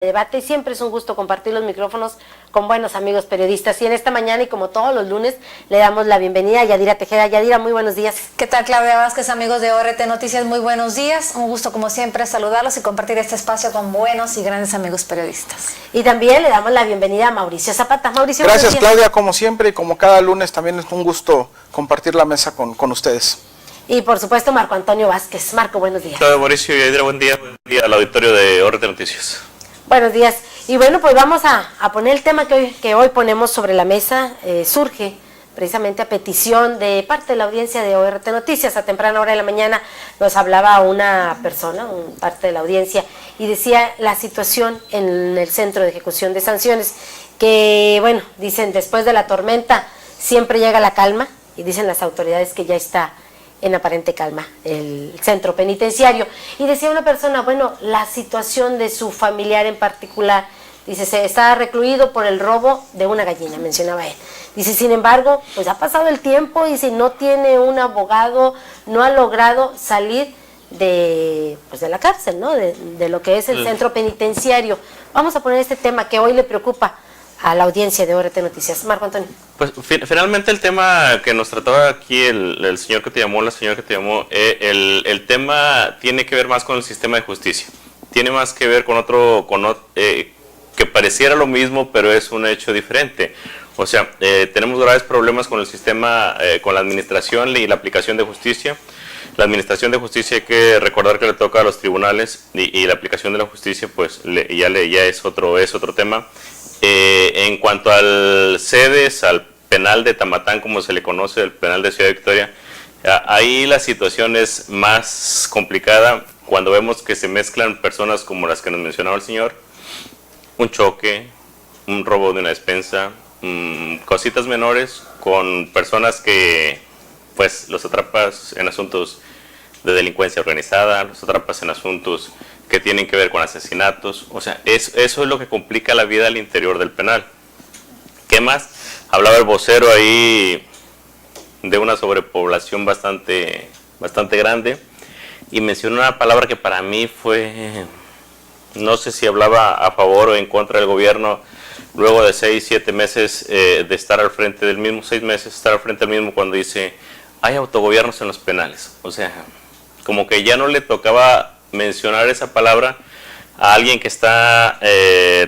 Debate y siempre es un gusto compartir los micrófonos con buenos amigos periodistas y en esta mañana y como todos los lunes le damos la bienvenida a Yadira Tejeda. Yadira, muy buenos días. ¿Qué tal, Claudia Vázquez, amigos de ORT Noticias? Muy buenos días, un gusto como siempre saludarlos y compartir este espacio con buenos y grandes amigos periodistas. Y también le damos la bienvenida a Mauricio Zapata. Mauricio, gracias Claudia, como siempre y como cada lunes también es un gusto compartir la mesa con ustedes. Y por supuesto Marco Antonio Vázquez. Marco, buenos días. Claudia, Mauricio y Yadira, buen día al auditorio de ORT Noticias. Buenos días. Y bueno, pues vamos a poner el tema que hoy ponemos sobre la mesa. Surge precisamente a petición de parte de la audiencia de ORT Noticias. A temprana hora de la mañana nos hablaba una persona, parte de la audiencia, y decía la situación en el Centro de Ejecución de Sanciones, que bueno, dicen después de la tormenta siempre llega la calma, y dicen las autoridades que ya está en aparente calma el centro penitenciario. Y decía una persona, bueno, la situación de su familiar en particular, dice, se está recluido por el robo de una gallina, mencionaba él. Dice, sin embargo, pues ha pasado el tiempo y si no tiene un abogado, no ha logrado salir de la cárcel, ¿no? De lo que es el centro penitenciario. Vamos a poner este tema que hoy le preocupa a la audiencia de ORT Noticias. Marco Antonio. Pues finalmente el tema que nos trataba aquí el señor que te llamó, la señora que te llamó, el tema tiene que ver más con el sistema de justicia. Tiene más que ver con otro que pareciera lo mismo, pero es un hecho diferente. O sea, tenemos graves problemas con el sistema, con la administración y la aplicación de justicia. La administración de justicia hay que recordar que le toca a los tribunales y la aplicación de la justicia pues ya es otro tema. En cuanto al CEDES, al penal de Tamatán, como se le conoce, el penal de Ciudad Victoria, ahí la situación es más complicada cuando vemos que se mezclan personas como las que nos mencionaba el señor, un choque, un robo de una despensa, cositas menores con personas que pues los atrapas en asuntos de delincuencia organizada, los atrapas en asuntos que tienen que ver con asesinatos. O sea, eso es lo que complica la vida al interior del penal. ¿Qué más? Hablaba el vocero ahí de una sobrepoblación bastante grande y mencionó una palabra que para mí fue, no sé si hablaba a favor o en contra del gobierno, luego de 6, 7 meses de estar al frente del mismo, 6 meses estar al frente del mismo, cuando dice, hay autogobiernos en los penales. O sea, como que ya no le tocaba mencionar esa palabra a alguien que está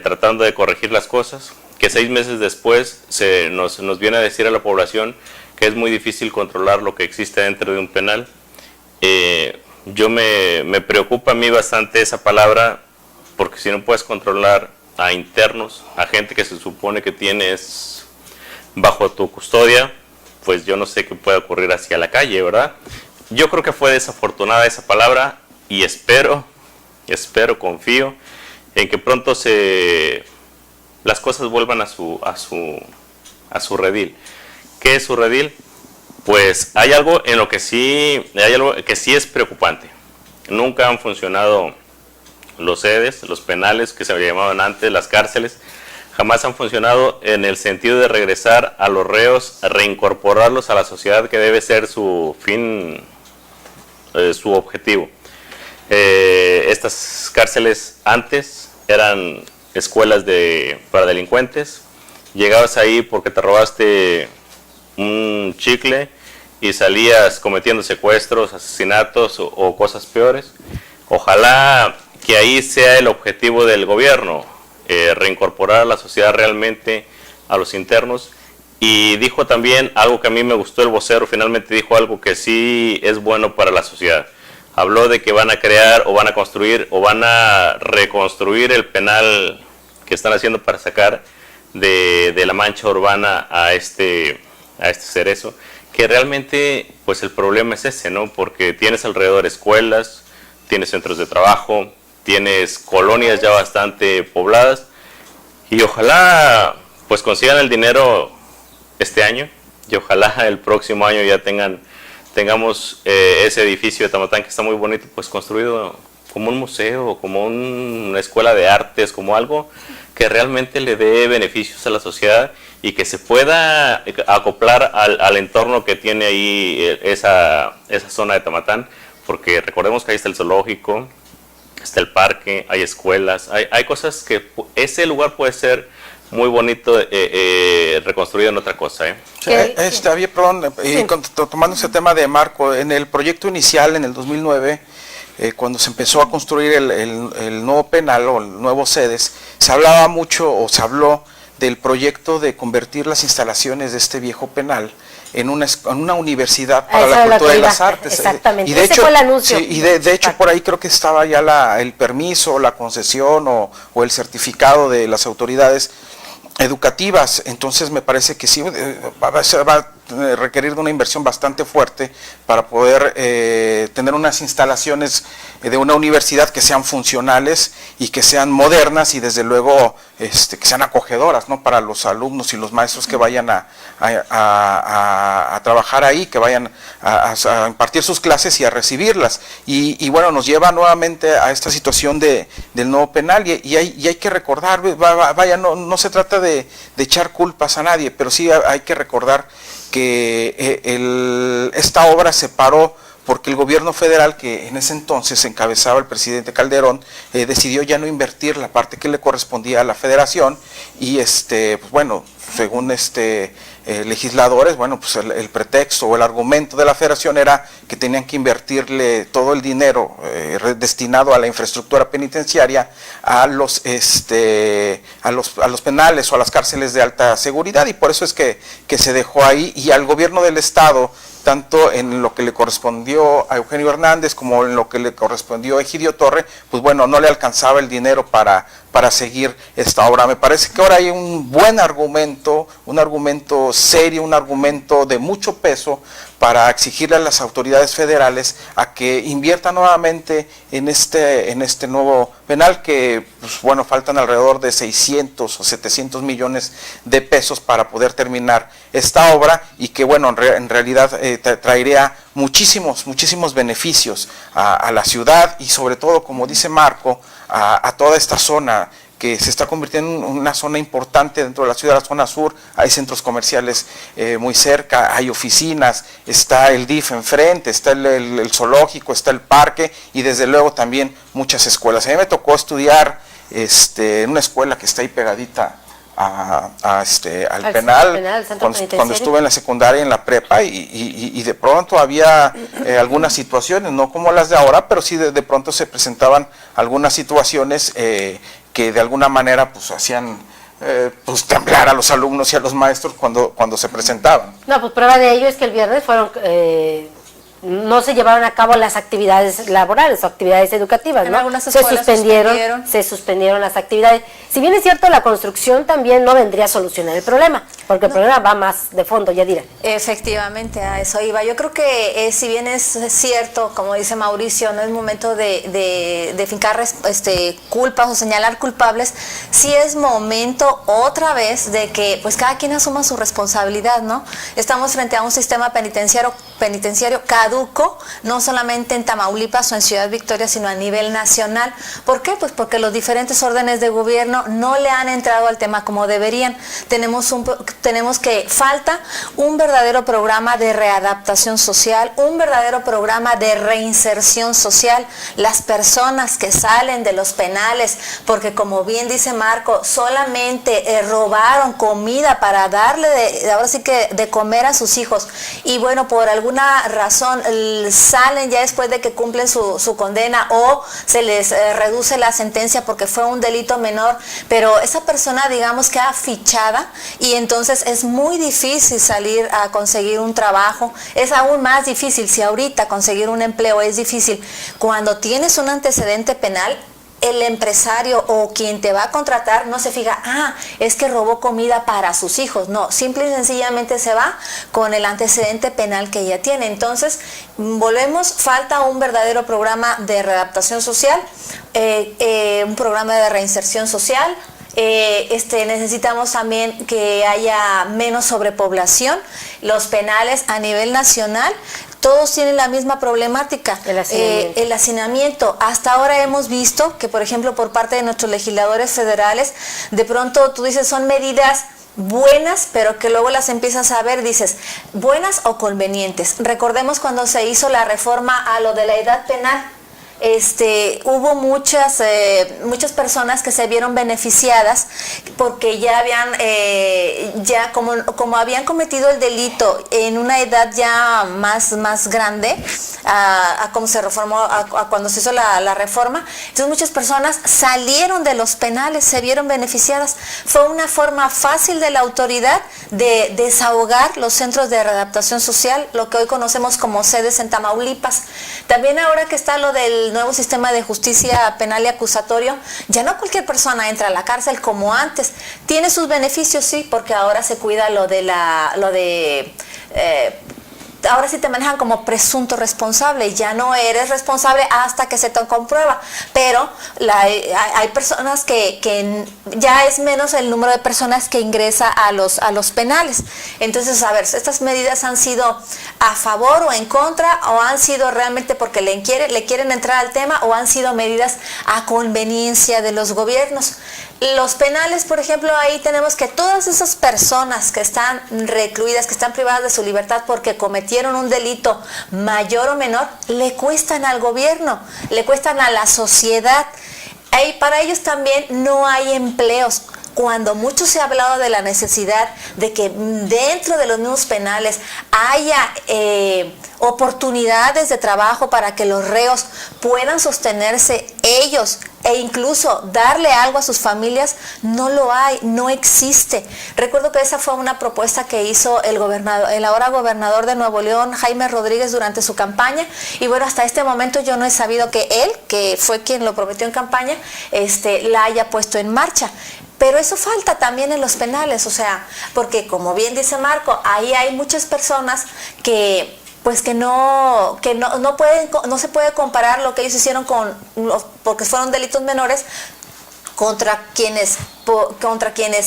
tratando de corregir las cosas, que 6 meses después nos viene a decir a la población que es muy difícil controlar lo que existe dentro de un penal. Yo me preocupa a mí bastante esa palabra, porque si no puedes controlar a internos, a gente que se supone que tienes bajo tu custodia, pues yo no sé qué puede ocurrir hacia la calle, ¿verdad? Yo creo que fue desafortunada esa palabra y espero, confío en que pronto las cosas vuelvan a su redil. ¿Qué es su redil? Pues hay algo que sí es preocupante. Nunca han funcionado los CEDES, los penales que se llamaban antes, las cárceles, jamás han funcionado en el sentido de regresar a los reos, reincorporarlos a la sociedad, que debe ser su fin, su objetivo. Estas cárceles antes eran escuelas para delincuentes. Llegabas ahí porque te robaste un chicle y salías cometiendo secuestros, asesinatos o cosas peores. Ojalá que ahí sea el objetivo del gobierno, reincorporar a la sociedad realmente a los internos. Y dijo también algo que a mí me gustó el vocero, finalmente dijo algo que sí es bueno para la sociedad. Habló de que van a crear o van a construir o van a reconstruir el penal que están haciendo para sacar de la mancha urbana a este cerezo, que realmente pues el problema es ese, ¿no? Porque tienes alrededor escuelas, tienes centros de trabajo, tienes colonias ya bastante pobladas y ojalá pues consigan el dinero este año y ojalá el próximo año ya tengamos ese edificio de Tamatán que está muy bonito, pues construido como un museo, como una escuela de artes, como algo que realmente le dé beneficios a la sociedad y que se pueda acoplar al entorno que tiene ahí esa zona de Tamatán, porque recordemos que ahí está el zoológico, está el parque, hay escuelas, hay cosas que ese lugar puede ser muy bonito reconstruido en otra cosa. Sí, perdón, Sí. Tomando ese tema de Marco, en el proyecto inicial, en el 2009, cuando se empezó a construir el nuevo penal o el nuevo sedes, se hablaba mucho o se habló del proyecto de convertir las instalaciones de este viejo penal en una universidad para la cultura y las artes. Exactamente, Y de ese hecho, fue el anuncio. sí, y de hecho por ahí creo que estaba ya el permiso, la concesión o el certificado de las autoridades educativas. Entonces me parece que sí va a requerir de una inversión bastante fuerte para poder tener unas instalaciones de una universidad que sean funcionales y que sean modernas y desde luego que sean acogedoras, ¿no?, para los alumnos y los maestros que vayan a trabajar ahí, que vayan a impartir sus clases y a recibirlas. Y bueno, nos lleva nuevamente a esta situación del nuevo penal y hay que recordar, vaya, no se trata de echar culpas a nadie, pero sí hay que recordar que esta obra se paró porque el gobierno federal, que en ese entonces encabezaba el presidente Calderón, decidió ya no invertir la parte que le correspondía a la federación y pues bueno, según legisladores, bueno, pues el pretexto o el argumento de la federación era que tenían que invertirle todo el dinero destinado a la infraestructura penitenciaria a los penales o a las cárceles de alta seguridad, y por eso es que se dejó ahí, y al gobierno del estado, tanto en lo que le correspondió a Eugenio Hernández como en lo que le correspondió a Egidio Torre, pues bueno, no le alcanzaba el dinero para seguir esta obra. Me parece que ahora hay un buen argumento, un argumento serio, un argumento de mucho peso para exigirle a las autoridades federales a que inviertan nuevamente en este nuevo penal, que pues bueno, faltan alrededor de 600 o 700 millones de pesos para poder terminar esta obra, y que bueno, en realidad traería muchísimos beneficios a la ciudad y sobre todo, como dice Marco, a toda esta zona que se está convirtiendo en una zona importante dentro de la ciudad, la zona sur. Hay centros comerciales muy cerca, hay oficinas, está el DIF enfrente, está el zoológico, está el parque y desde luego también muchas escuelas. A mí me tocó estudiar en una escuela que está ahí pegadita al penal, cuando estuve en la secundaria, en la prepa, y de pronto había algunas situaciones, no como las de ahora, pero sí de pronto se presentaban algunas situaciones que de alguna manera pues hacían pues temblar a los alumnos y a los maestros cuando se presentaban. No, pues prueba de ello es que el viernes no se llevaron a cabo las actividades laborales o actividades educativas, en ¿no? algunas escuelas se suspendieron las actividades. Si bien es cierto, la construcción también no vendría a solucionar el problema, porque el problema va más de fondo, ya diré. Efectivamente, a eso iba. Yo creo que si bien es cierto, como dice Mauricio, no es momento de fincar culpas o señalar culpables, sí es momento otra vez de que pues cada quien asuma su responsabilidad, ¿no? Estamos frente a un sistema penitenciario caduco, no solamente en Tamaulipas o en Ciudad Victoria, sino a nivel nacional. ¿Por qué? Pues porque los diferentes órdenes de gobierno no le han entrado al tema como deberían. Falta un verdadero programa de readaptación social, un verdadero programa de reinserción social. Las personas que salen de los penales, porque como bien dice Marco, solamente robaron comida para darle ahora sí que de comer a sus hijos, y bueno, por alguna razón salen ya después de que cumplen su condena o se les reduce la sentencia porque fue un delito menor, pero esa persona digamos queda fichada y entonces es muy difícil salir a conseguir un trabajo. Es aún más difícil si ahorita conseguir un empleo es difícil. Cuando tienes un antecedente penal, el empresario o quien te va a contratar no se fija, es que robó comida para sus hijos. No, simple y sencillamente se va con el antecedente penal que ella tiene. Entonces, volvemos, falta un verdadero programa de readaptación social, un programa de reinserción social. Necesitamos también que haya menos sobrepoblación. Los penales a nivel nacional todos tienen la misma problemática, el hacinamiento. Hasta ahora hemos visto que, por ejemplo, por parte de nuestros legisladores federales, de pronto tú dices son medidas buenas, pero que luego las empiezas a ver, dices, buenas o convenientes. Recordemos cuando se hizo la reforma a lo de la edad penal. hubo muchas personas que se vieron beneficiadas porque ya habían, como habían cometido el delito en una edad ya más grande, a cómo se reformó, a cuando se hizo la reforma. Entonces muchas personas salieron de los penales, se vieron beneficiadas. Fue una forma fácil de la autoridad de desahogar los centros de readaptación social, lo que hoy conocemos como sedes en Tamaulipas. También ahora que está lo del nuevo sistema de justicia penal y acusatorio, ya no cualquier persona entra a la cárcel como antes. Tiene sus beneficios, sí, porque ahora se cuida ahora sí te manejan como presunto responsable, ya no eres responsable hasta que se te comprueba, pero hay personas que ya es menos el número de personas que ingresa a los penales. Entonces, a ver, estas medidas han sido a favor o en contra, o han sido realmente porque le quieren entrar al tema, o han sido medidas a conveniencia de los gobiernos. Los penales, por ejemplo, ahí tenemos que todas esas personas que están recluidas, que están privadas de su libertad porque cometieron un delito mayor o menor, le cuestan al gobierno, le cuestan a la sociedad. Y para ellos también no hay empleos. Cuando mucho se ha hablado de la necesidad de que dentro de los mismos penales haya oportunidades de trabajo para que los reos puedan sostenerse ellos e incluso darle algo a sus familias, no lo hay, no existe. Recuerdo que esa fue una propuesta que hizo el ahora gobernador de Nuevo León, Jaime Rodríguez, durante su campaña, y bueno, hasta este momento yo no he sabido que él, que fue quien lo prometió en campaña, la haya puesto en marcha. Pero eso falta también en los penales, o sea, porque como bien dice Marco, ahí hay muchas personas que no se puede comparar lo que ellos hicieron porque fueron delitos menores contra quienes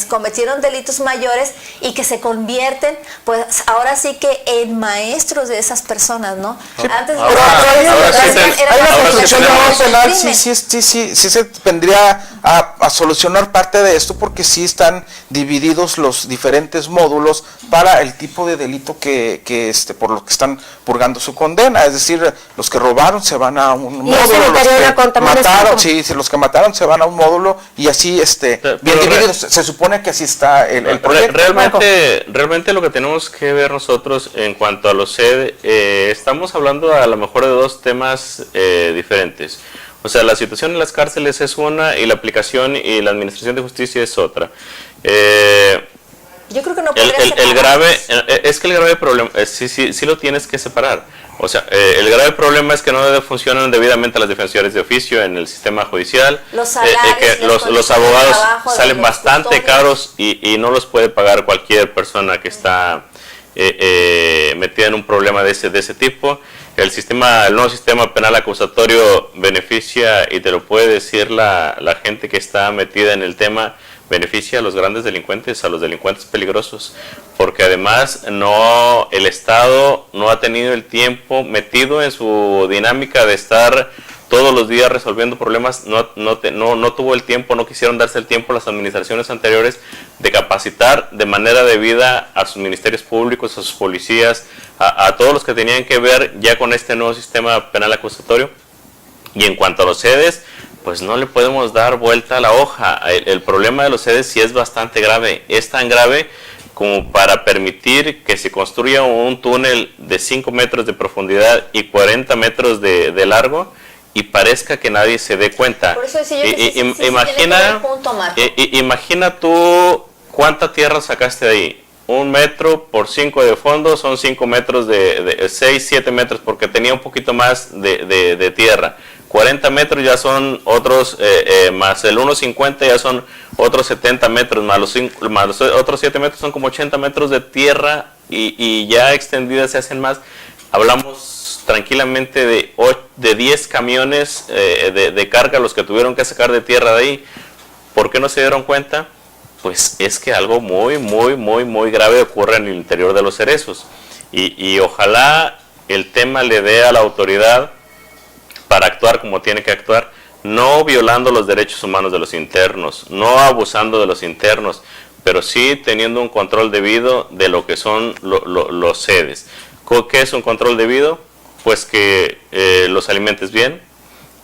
cometieron delitos mayores y que se convierten, pues ahora sí que en maestros de esas personas, ¿no? Sí, antes hay una construcción de nuevo penal, sí se vendría a solucionar parte de esto, porque sí están divididos los diferentes módulos para el tipo de delito que por lo que están purgando su condena. Es decir, los que robaron se van a un módulo, los que mataron se van a un módulo, y así bien divididos. Se supone que así está el proyecto. Realmente lo que tenemos que ver nosotros en cuanto a los SED, estamos hablando a lo mejor de dos temas diferentes. O sea, la situación en las cárceles es una, y la aplicación y la administración de justicia es otra. Yo creo que no podría el grave problema, sí lo tienes que separar. O sea, el grave problema es que no funcionan debidamente las defensorías de oficio en el sistema judicial. Los salarios, los abogados salen bastante caros y no los puede pagar cualquier persona que está metida en un problema de ese tipo. El nuevo sistema penal acusatorio beneficia, y te lo puede decir la gente que está metida en el tema, beneficia a los grandes delincuentes, a los delincuentes peligrosos, porque además el Estado no ha tenido el tiempo metido en su dinámica de estar todos los días resolviendo problemas, no tuvo el tiempo, no quisieron darse el tiempo las administraciones anteriores de capacitar de manera debida a sus ministerios públicos, a sus policías, a todos los que tenían que ver ya con este nuevo sistema penal acusatorio. Y en cuanto a los sedes, pues no le podemos dar vuelta a la hoja. El problema de los sedes sí es bastante grave, es tan grave como para permitir que se construya un túnel de 5 metros de profundidad y 40 metros de largo, y parezca que nadie se dé cuenta. Por eso decía yo que imagina tú cuánta tierra sacaste de ahí. 1 metro por 5 de fondo son 5 metros de 6, 7 metros, porque tenía un poquito más de tierra. 40 metros ya son otros, más el 1.50 ya son otros 70 metros, más los otros 7 metros son como 80 metros de tierra, y ya extendidas se hacen más. Hablamos tranquilamente de 10 camiones de carga los que tuvieron que sacar de tierra de ahí. ¿Por qué no se dieron cuenta? Pues es que algo muy grave ocurre en el interior de los cerezos, y ojalá el tema le dé a la autoridad para actuar como tiene que actuar, no violando los derechos humanos de los internos, no abusando de los internos, pero sí teniendo un control debido de lo que son los sedes. ¿Qué es un control debido? Pues que los alimentes bien,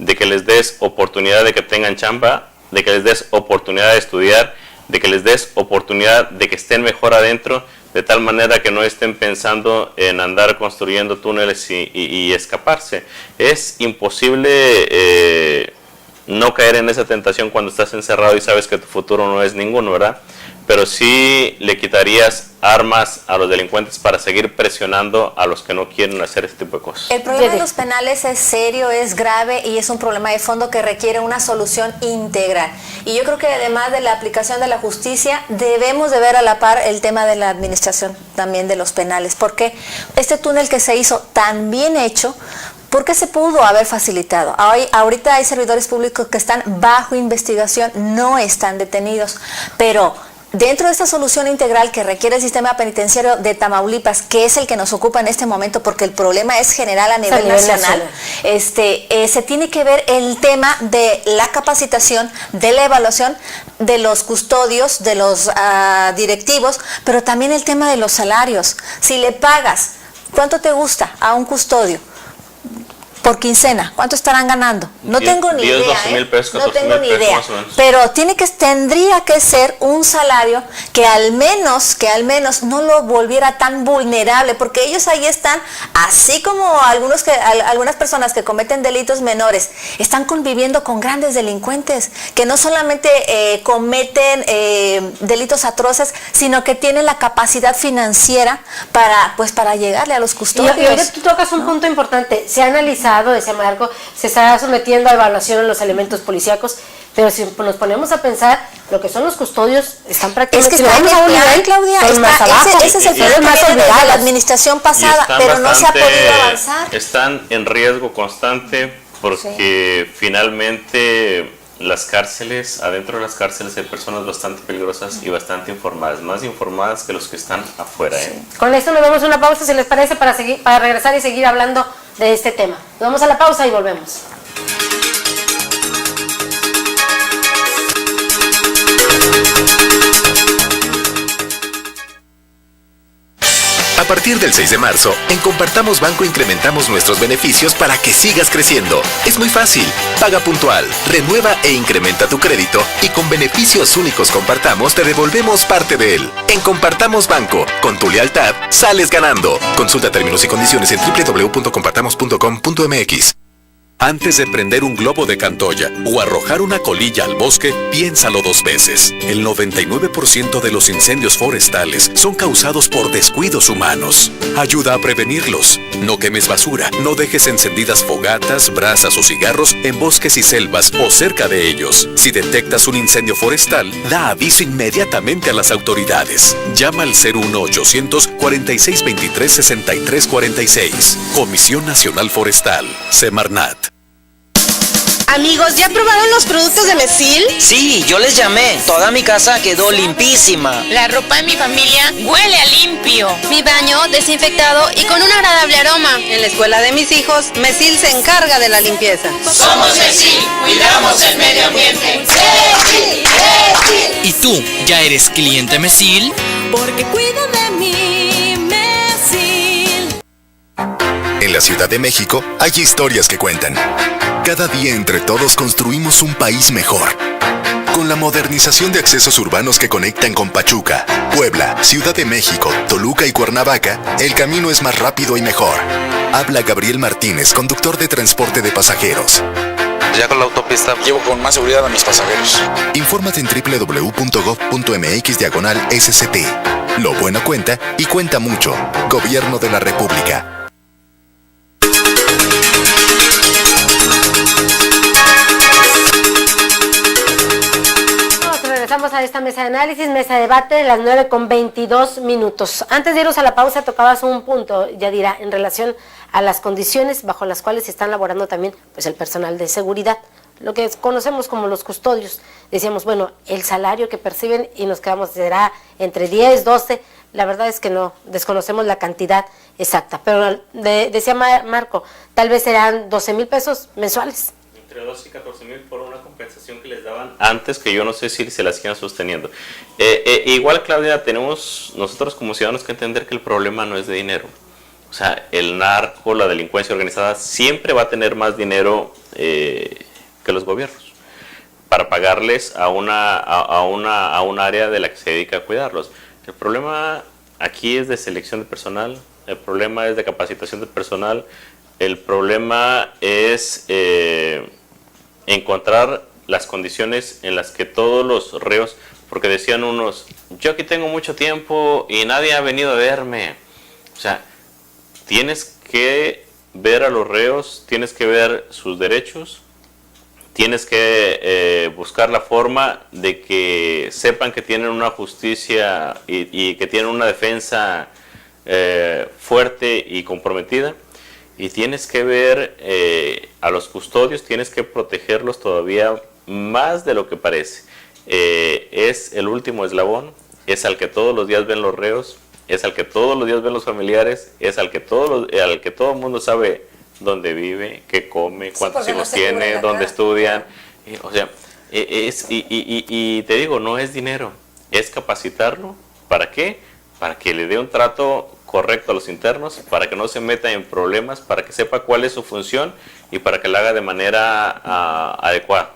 de que les des oportunidad de que tengan chamba, de que les des oportunidad de estudiar, de que les des oportunidad de que estén mejor adentro, de tal manera que no estén pensando en andar construyendo túneles y escaparse. Es imposible no caer en esa tentación cuando estás encerrado y sabes que tu futuro no es ninguno, ¿verdad? Pero sí le quitarías armas a los delincuentes para seguir presionando a los que no quieren hacer este tipo de cosas. El problema de los penales es serio, es grave y es un problema de fondo que requiere una solución integral. Y yo creo que además de la aplicación de la justicia, debemos de ver a la par el tema de la administración también de los penales. Porque este túnel que se hizo tan bien hecho, ¿por qué se pudo haber facilitado? Ahorita hay servidores públicos que están bajo investigación, no están detenidos, pero dentro de esta solución integral que requiere el sistema penitenciario de Tamaulipas, que es el que nos ocupa en este momento porque el problema es general a nivel nacional, se tiene que ver el tema de la capacitación, de la evaluación de los custodios, de los directivos, pero también el tema de los salarios. Si le pagas, ¿cuánto te gusta a un custodio por quincena? ¿Cuánto estarán ganando? No tengo ni idea, 12 mil pesos, no tengo ni pesos, idea, más o menos. pero tendría que ser un salario que al menos no lo volviera tan vulnerable, porque ellos ahí están, así como algunas personas que cometen delitos menores, están conviviendo con grandes delincuentes, que no solamente cometen delitos atroces, sino que tienen la capacidad financiera para llegarle a los custodios. Y ahora tú tocas un punto importante. Se ha analizado, decía Marco, se está sometiendo a evaluación en los elementos policíacos, pero si nos ponemos a pensar, lo que son los custodios están prácticamente... Es que están a un nivel, Claudia, ese es el problema de la administración pasada, pero no se ha podido avanzar. Están en riesgo constante porque finalmente las cárceles, adentro de las cárceles hay personas bastante peligrosas y bastante informadas, más informadas que los que están afuera. Con esto nos damos una pausa, si les parece, para regresar y seguir hablando de este tema. Nos vamos a la pausa y volvemos. A partir del 6 de marzo, en Compartamos Banco incrementamos nuestros beneficios para que sigas creciendo. Es muy fácil. Paga puntual, renueva e incrementa tu crédito y con beneficios únicos Compartamos te devolvemos parte de él. En Compartamos Banco, con tu lealtad, sales ganando. Consulta términos y condiciones en www.compartamos.com.mx. Antes de prender un globo de Cantoya o arrojar una colilla al bosque, piénsalo 2 veces. El 99% de los incendios forestales son causados por descuidos humanos. Ayuda a prevenirlos. No quemes basura, no dejes encendidas fogatas, brasas o cigarros en bosques y selvas o cerca de ellos. Si detectas un incendio forestal, da aviso inmediatamente a las autoridades. Llama al 01800-4623-6346. Comisión Nacional Forestal, Semarnat. Amigos, ¿ya probaron los productos de Mesil? Sí, yo les llamé. Toda mi casa quedó limpísima. La ropa de mi familia huele a limpio. Mi baño desinfectado y con un agradable aroma. En la escuela de mis hijos, Mesil se encarga de la limpieza. Somos Mesil, cuidamos el medio ambiente. ¡Mesil! ¡Mesil! ¿Y tú, ya eres cliente Mesil? Porque cuido de mí, Mesil. En la Ciudad de México hay historias que cuentan. Cada día entre todos construimos un país mejor. Con la modernización de accesos urbanos que conectan con Pachuca, Puebla, Ciudad de México, Toluca y Cuernavaca, el camino es más rápido y mejor. Habla Gabriel Martínez, conductor de transporte de pasajeros. Ya con la autopista llevo con más seguridad a mis pasajeros. Infórmate en www.gov.mx/SCT. Lo bueno cuenta y cuenta mucho. Gobierno de la República. Regresamos a esta mesa de análisis, mesa de debate de las 9:22. Antes de irnos a la pausa, tocabas un punto, Yadira, en relación a las condiciones bajo las cuales se están laborando también pues el personal de seguridad, lo que conocemos como los custodios. Decíamos, bueno, el salario que perciben y nos quedamos, será entre 10, 12, la verdad es que no, desconocemos la cantidad exacta, pero decía Marco, tal vez serán 12,000 pesos mensuales. Entre 12 y 14 mil por una compensación que les daban antes, que yo no sé si se la sigan sosteniendo. Igual, Claudia, tenemos nosotros como ciudadanos que entender que el problema no es de dinero. O sea, el narco, la delincuencia organizada siempre va a tener más dinero que los gobiernos para pagarles a un área de la que se dedica a cuidarlos. El problema aquí es de selección de personal, el problema es de capacitación de personal, el problema es encontrar las condiciones en las que todos los reos, porque decían unos, yo aquí tengo mucho tiempo y nadie ha venido a verme. O sea, tienes que ver a los reos, tienes que ver sus derechos, tienes que buscar la forma de que sepan que tienen una justicia y que tienen una defensa fuerte y comprometida. Y tienes que ver a los custodios, tienes que protegerlos todavía más de lo que parece. Es el último eslabón, es al que todos los días ven los reos, es al que todos los días ven los familiares, es al que todo el mundo sabe dónde vive, qué come, cuántos hijos tiene, dónde estudian. O sea, y te digo, no es dinero, es capacitarlo. ¿Para qué? Para que le dé un trato correcto a los internos, para que no se meta en problemas, para que sepa cuál es su función y para que la haga de manera adecuada.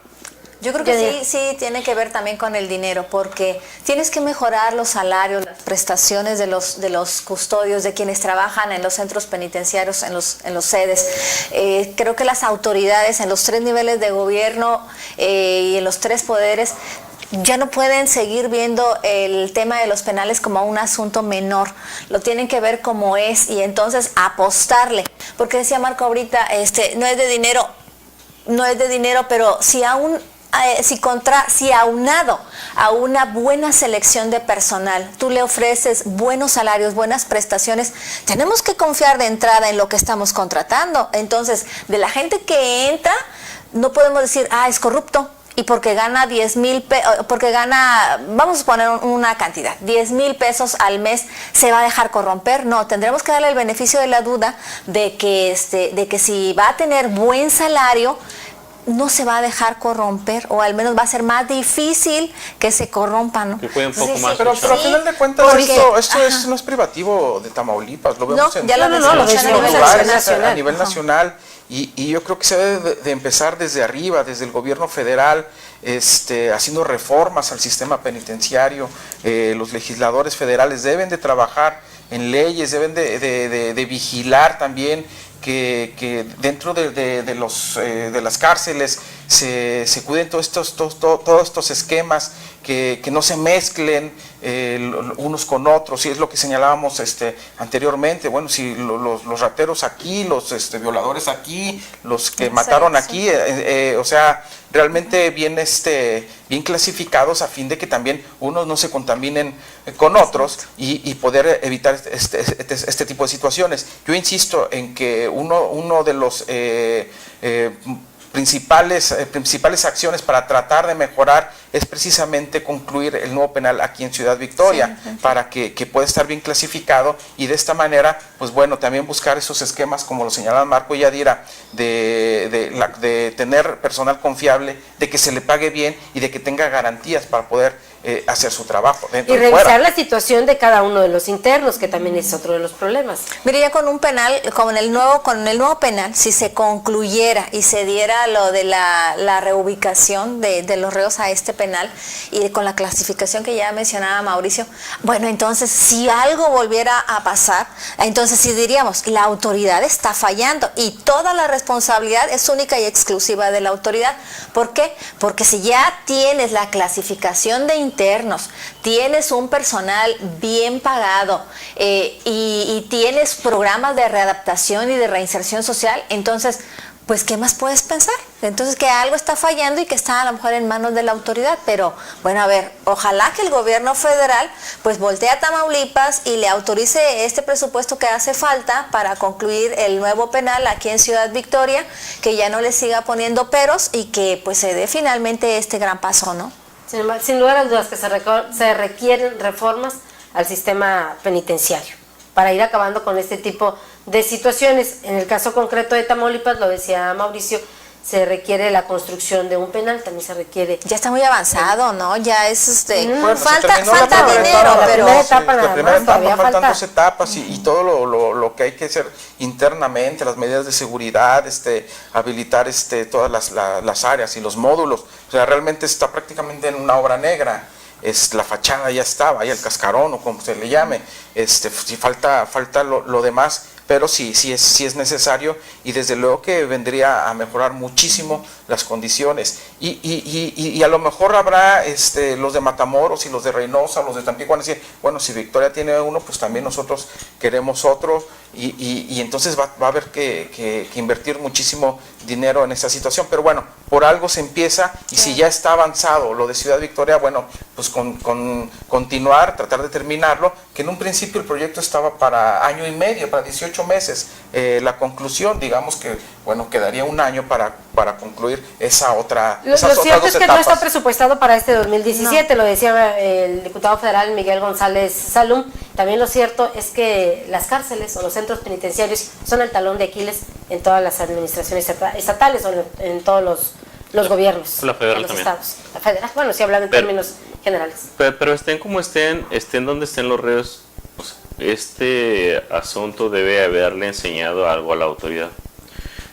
Yo creo que sí tiene que ver también con el dinero, porque tienes que mejorar los salarios, las prestaciones de los custodios, de quienes trabajan en los centros penitenciarios, en los sedes. Creo que las autoridades en los 3 niveles de gobierno y en los 3 poderes ya no pueden seguir viendo el tema de los penales como un asunto menor, lo tienen que ver como es y entonces apostarle, porque decía Marco ahorita, no es de dinero, pero si aunado a una buena selección de personal, tú le ofreces buenos salarios, buenas prestaciones, tenemos que confiar de entrada en lo que estamos contratando. Entonces, de la gente que entra, no podemos decir, es corrupto, y porque gana 10,000 pesos, porque gana, vamos a poner una cantidad, 10,000 pesos al mes, se va a dejar corromper. No, tendremos que darle el beneficio de la duda de que si va a tener buen salario, no se va a dejar corromper, o al menos va a ser más difícil que se corrompa, ¿no? Que fue un poco más. Pero al final de cuentas esto no es privativo de Tamaulipas, lo vemos en muchísimos lugares a nivel nacional. Y yo creo que se debe de empezar desde arriba, desde el gobierno federal, haciendo reformas al sistema penitenciario. Los legisladores federales deben de trabajar en leyes, deben de vigilar también que dentro de las cárceles se cuiden todos estos esquemas, que no se mezclen unos con otros, y es lo que señalábamos anteriormente. Bueno, si los rateros aquí, los violadores aquí, los que mataron aquí, o sea, realmente bien clasificados, a fin de que también unos no se contaminen con otros y poder evitar este tipo de situaciones. Yo insisto en que uno de los principales acciones para tratar de mejorar es precisamente concluir el nuevo penal aquí en Ciudad Victoria, para que pueda estar bien clasificado, y de esta manera, pues bueno, también buscar esos esquemas, como lo señalaban Marco y Yadira, de tener personal confiable, de que se le pague bien y de que tenga garantías para poder hacer su trabajo dentro y y fuera. revisar la situación de cada uno de los internos, que también es otro de los problemas. Mire, ya con un penal, con el nuevo penal, si se concluyera y se diera lo de la reubicación de los reos a este penal, y con la clasificación que ya mencionaba Mauricio, bueno, entonces si algo volviera a pasar, entonces sí diríamos, la autoridad está fallando y toda la responsabilidad es única y exclusiva de la autoridad. ¿Por qué? Porque si ya tienes la clasificación de internos, tienes un personal bien pagado y tienes programas de readaptación y de reinserción social, entonces, pues, ¿qué más puedes pensar? Entonces, que algo está fallando y que está a lo mejor en manos de la autoridad. Pero, bueno, a ver, ojalá que el gobierno federal pues voltee a Tamaulipas y le autorice este presupuesto que hace falta para concluir el nuevo penal aquí en Ciudad Victoria, que ya no le siga poniendo peros y que pues se dé finalmente este gran paso, ¿no? Sin lugar a dudas que se requieren reformas al sistema penitenciario para ir acabando con este tipo de situaciones. En el caso concreto de Tamaulipas, lo decía Mauricio, se requiere la construcción de un penal, también se requiere... Ya está muy avanzado, ¿no? Ya es Bueno, falta la dinero, pero... La primera etapa faltan 2 etapas y todo lo que hay que hacer internamente, las medidas de seguridad, habilitar todas las áreas y los módulos. O sea, realmente está prácticamente en una obra negra. La fachada ya estaba, ahí el cascarón o como se le llame. Si falta lo demás, pero sí es necesario, y desde luego que vendría a mejorar muchísimo las condiciones, y a lo mejor habrá los de Matamoros y los de Reynosa, los de Tampico van a decir, bueno, si Victoria tiene uno, pues también nosotros queremos otro, y entonces va a haber que invertir muchísimo dinero en esta situación, pero bueno, por algo se empieza, y si ya está avanzado lo de Ciudad Victoria, bueno, pues con continuar, tratar de terminarlo, que en un principio el proyecto estaba para año y medio, para 18 meses, la conclusión, digamos que, bueno, quedaría un año para concluir esas otras Lo dos cierto es que etapas. no está presupuestado para este 2017, lo decía el diputado federal Miguel González Salum. También lo cierto es que las cárceles o los centros penitenciarios son el talón de Aquiles en todas las administraciones estatales o en todos los gobiernos. La federal los también. estados. La federal, bueno, si hablan en términos generales. Pero estén como estén donde estén los reos, pues, este asunto debe haberle enseñado algo a la autoridad.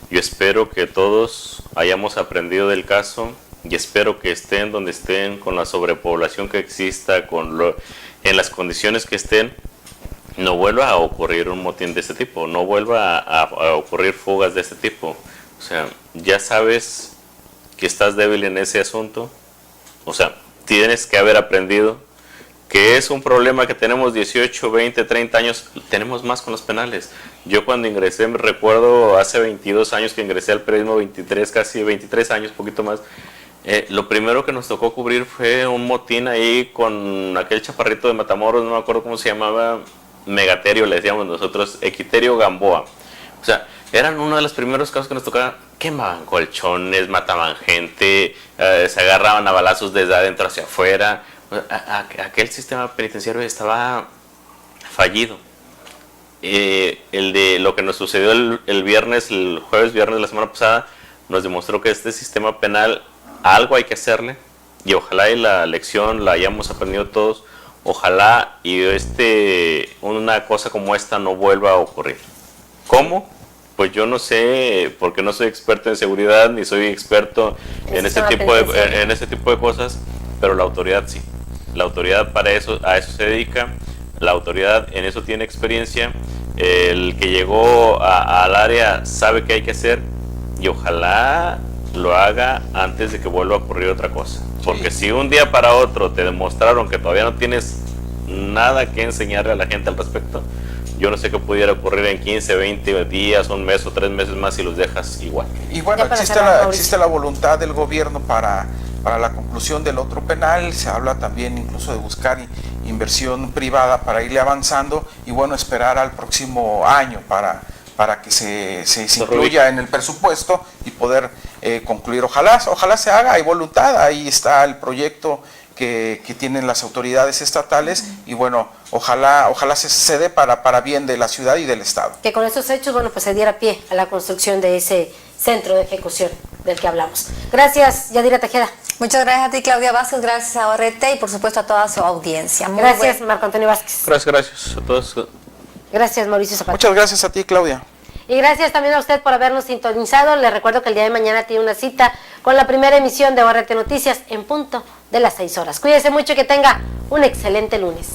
Yo espero que todos hayamos aprendido del caso, y espero que estén donde estén, con la sobrepoblación que exista, en las condiciones que estén, no vuelva a ocurrir un motín de este tipo, no vuelva a ocurrir fugas de este tipo. O sea, ya sabes que estás débil en ese asunto, o sea, tienes que haber aprendido que es un problema que tenemos 18, 20, 30 años, tenemos más con los penales. Yo cuando ingresé, me recuerdo hace 22 años que ingresé al periodismo, 23, casi 23 años, poquito más, lo primero que nos tocó cubrir fue un motín ahí con aquel chaparrito de Matamoros, no me acuerdo cómo se llamaba, Megaterio le decíamos nosotros, Equiterio Gamboa. O sea, eran uno de los primeros casos que nos tocaba, quemaban colchones, mataban gente, se agarraban a balazos desde adentro hacia afuera. Aquel sistema penitenciario estaba fallido. El de lo que nos sucedió el jueves viernes de la semana pasada, nos demostró que este sistema penal algo hay que hacerle, y ojalá y la lección la hayamos aprendido todos. Ojalá y una cosa como esta no vuelva a ocurrir. ¿Cómo? Pues yo no sé, porque no soy experto en seguridad ni soy experto en este tipo de cosas, pero la autoridad sí. La autoridad a eso se dedica, la autoridad en eso tiene experiencia, el que llegó al área sabe qué hay que hacer, y ojalá lo haga antes de que vuelva a ocurrir otra cosa. Porque si un día para otro te demostraron que todavía no tienes nada que enseñarle a la gente al respecto, yo no sé qué pudiera ocurrir en 15, 20 días, un mes o 3 meses más si los dejas igual. Y bueno, existe la voluntad del gobierno para la conclusión del otro penal. Se habla también incluso de buscar inversión privada para irle avanzando, y bueno, esperar al próximo año para que se incluya en el presupuesto y poder concluir. Ojalá se haga, hay voluntad, ahí está el proyecto que tienen las autoridades estatales, y bueno, ojalá se dé para bien de la ciudad y del estado. Que con estos hechos, bueno, pues se diera pie a la construcción de ese centro de ejecución del que hablamos. Gracias, Yadira Tejeda. Muchas gracias a ti, Claudia Vázquez, gracias a ORT y por supuesto a toda su audiencia. Gracias, Marco Antonio Vázquez. Gracias a todos. Gracias, Mauricio Zapata. Muchas gracias a ti, Claudia. Y gracias también a usted por habernos sintonizado. Les recuerdo que el día de mañana tiene una cita con la primera emisión de ORT Noticias en punto de las 6 horas. Cuídese mucho y que tenga un excelente lunes.